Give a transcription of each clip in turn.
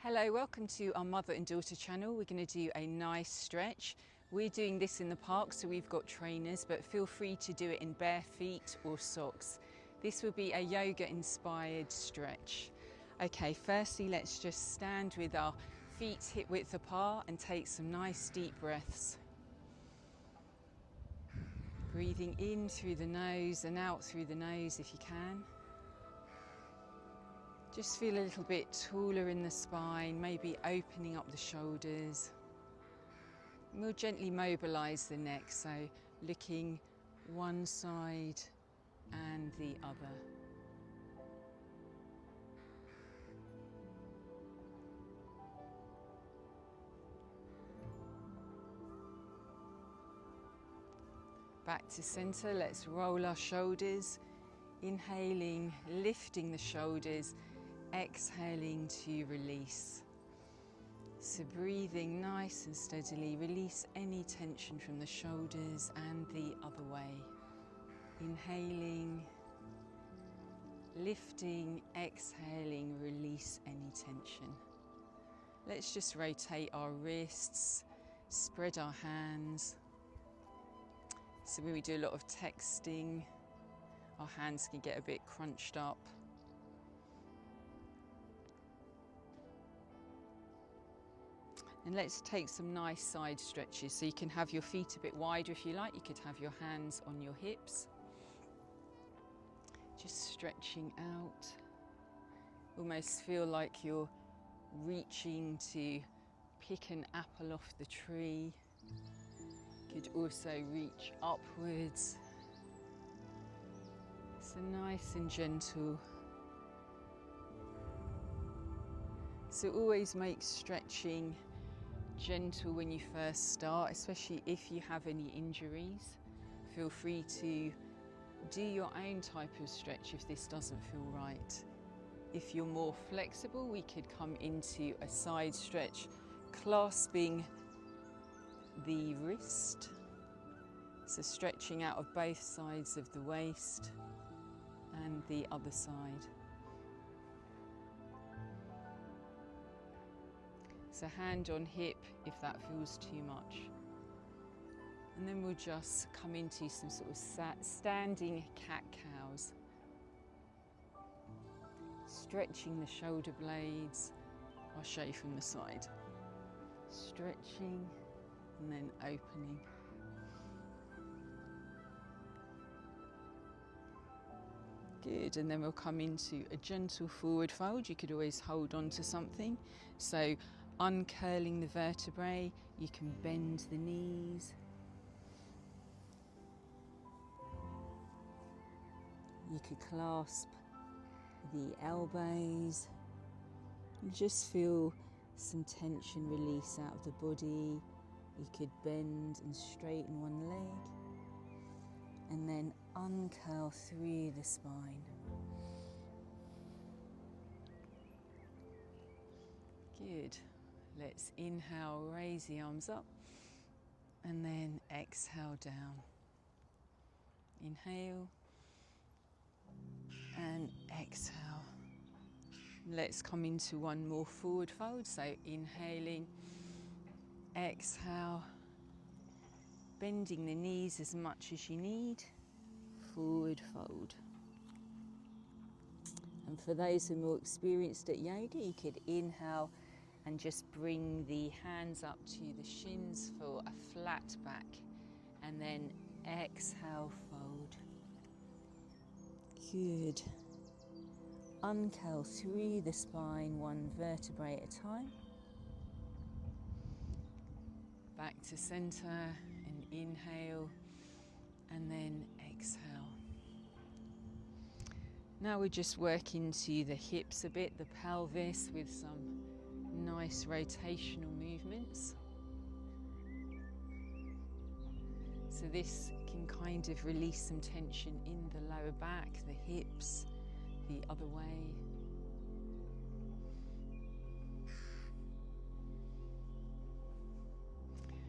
Hello, welcome to our mother and daughter channel. We're going to do a nice stretch. We're doing this in the park, so we've got trainers, but feel free to do it in bare feet or socks. This will be a yoga inspired stretch. Okay, firstly, let's just stand with our feet hip width apart and take some nice deep breaths. Breathing in through the nose and out through the nose if you can. Just feel a little bit taller in the spine, maybe opening up the shoulders. And we'll gently mobilise the neck, so looking one side and the other. Back to centre, let's roll our shoulders. Inhaling, lifting the shoulders. Exhaling to release. So breathing nice and steadily, release any tension from the shoulders and the other way. Inhaling, lifting, exhaling, release any tension. Let's just rotate our wrists, spread our hands. So when we do a lot of texting, our hands can get a bit crunched up. And let's take some nice side stretches. So you can have your feet a bit wider if you like. You could have your hands on your hips. Just stretching out. Almost feel like you're reaching to pick an apple off the tree. You could also reach upwards. So nice and gentle. So always make stretching gentle when you first start, especially if you have any injuries. Feel free to do your own type of stretch if this doesn't feel right. If you're more flexible, we could come into a side stretch, clasping the wrist. So stretching out of both sides of the waist and the other side. So hand on hip if that feels too much. And then we'll just come into some sort of standing cat-cows. Stretching the shoulder blades. I'll show you from the side. Stretching and then opening. Good, and then we'll come into a gentle forward fold. You could always hold on to something. So uncurling the vertebrae, you can bend the knees. You could clasp the elbows. You just feel some tension release out of the body. You could bend and straighten one leg. And then uncurl through the spine. Good. Let's inhale, raise the arms up, and then exhale down. Inhale and exhale. Let's come into one more forward fold. So inhaling, exhale. Bending the knees as much as you need, forward fold. And for those who are more experienced at yoga, you could inhale and just bring the hands up to the shins for a flat back, and then exhale, fold. Good. Uncurl through the spine, one vertebrae at a time. Back to center. Inhale and then exhale. Now we're just working to the hips a bit, the pelvis, with some nice rotational movements. So this can kind of release some tension in the lower back, the hips, the other way.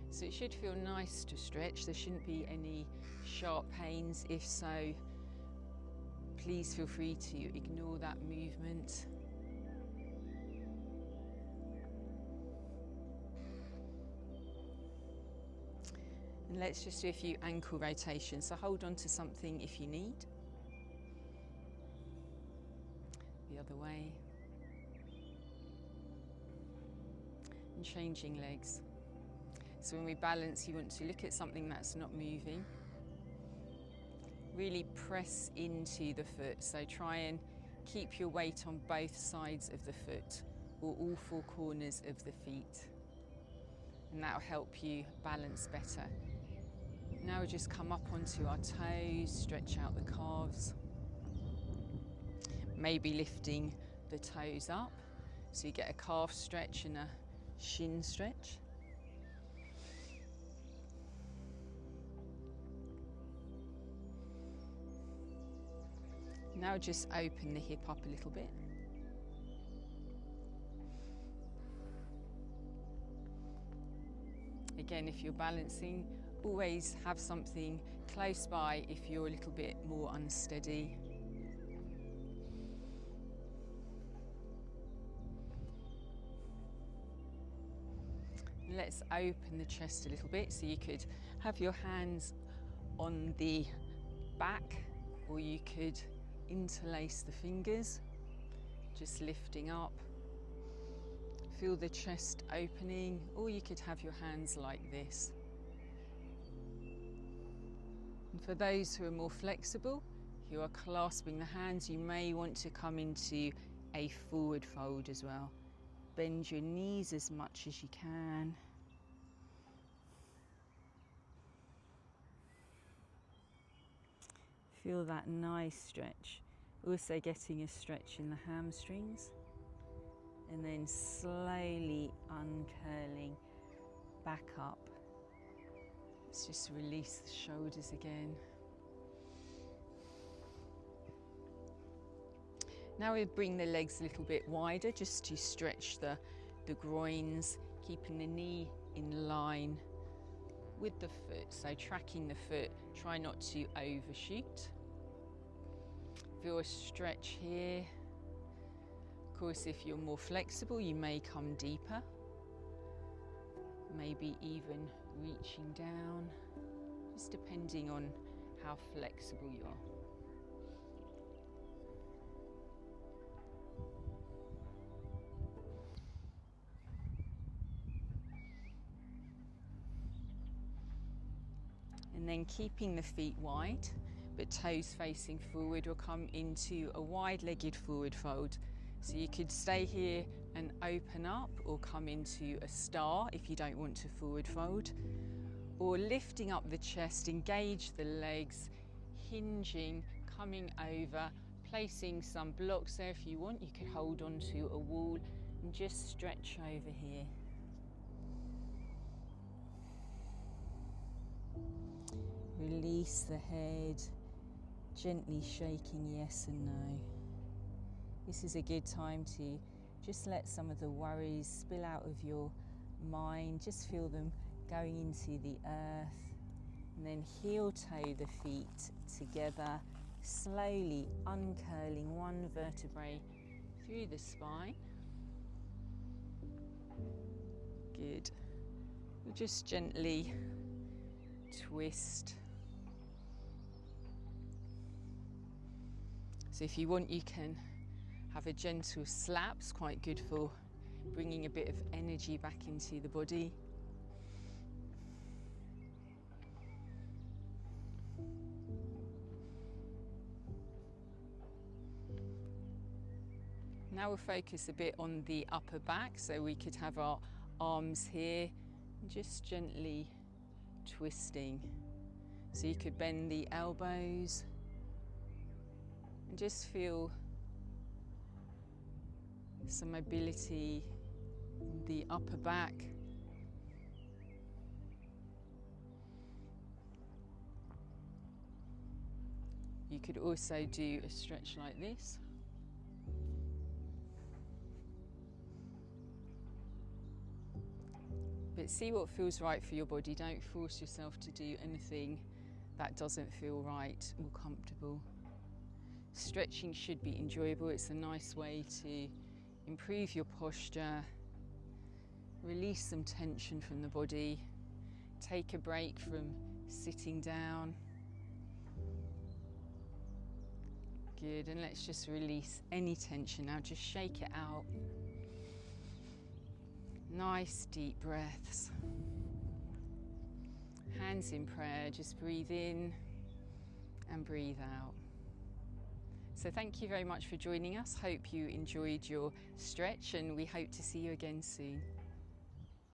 So it should feel nice to stretch. There shouldn't be any sharp pains. If so, please feel free to ignore that movement. And let's just do a few ankle rotations. So hold on to something if you need. The other way. And changing legs. So when we balance, you want to look at something that's not moving. Really press into the foot. So try and keep your weight on both sides of the foot or all four corners of the feet. And that'll help you balance better. Now we just come up onto our toes, stretch out the calves. Maybe lifting the toes up. So you get a calf stretch and a shin stretch. Now just open the hip up a little bit. Again, if you're balancing, always have something close by if you're a little bit more unsteady. Let's open the chest a little bit, so you could have your hands on the back, or you could interlace the fingers, just lifting up. Feel the chest opening, or you could have your hands like this. And for those who are more flexible, who are clasping the hands, you may want to come into a forward fold as well. Bend your knees as much as you can. Feel that nice stretch. Also getting a stretch in the hamstrings. And then slowly uncurling back up. Let's just release the shoulders again. Now we bring the legs a little bit wider just to stretch the groins, keeping the knee in line with the foot. So tracking the foot, try not to overshoot. Feel a stretch here. Of course, if you're more flexible, you may come deeper. Maybe even reaching down, just depending on how flexible you are. And then keeping the feet wide, but toes facing forward, we'll come into a wide-legged forward fold. So you could stay here and open up, or come into a star if you don't want to forward fold. Or lifting up the chest, engage the legs, hinging, coming over, placing some blocks there if you want. You could hold onto a wall and just stretch over here. Release the head, gently shaking yes and no. This is a good time to just let some of the worries spill out of your mind. Just feel them going into the earth. And then heel toe the feet together, slowly uncurling one vertebrae through the spine. Good. We'll just gently twist. So if you want, you can have a gentle slap. It's quite good for bringing a bit of energy back into the body. Now we'll focus a bit on the upper back, so we could have our arms here, and just gently twisting. So you could bend the elbows and just feel some mobility in the upper back. You could also do a stretch like this. But see what feels right for your body. Don't force yourself to do anything that doesn't feel right or comfortable. Stretching should be enjoyable. It's a nice way to improve your posture, release some tension from the body, Take a break from sitting down. Good, and let's just release any tension now. Just shake it out. Nice deep breaths. Hands in prayer, just breathe in and breathe out. So thank you very much for joining us. Hope you enjoyed your stretch, and we hope to see you again soon.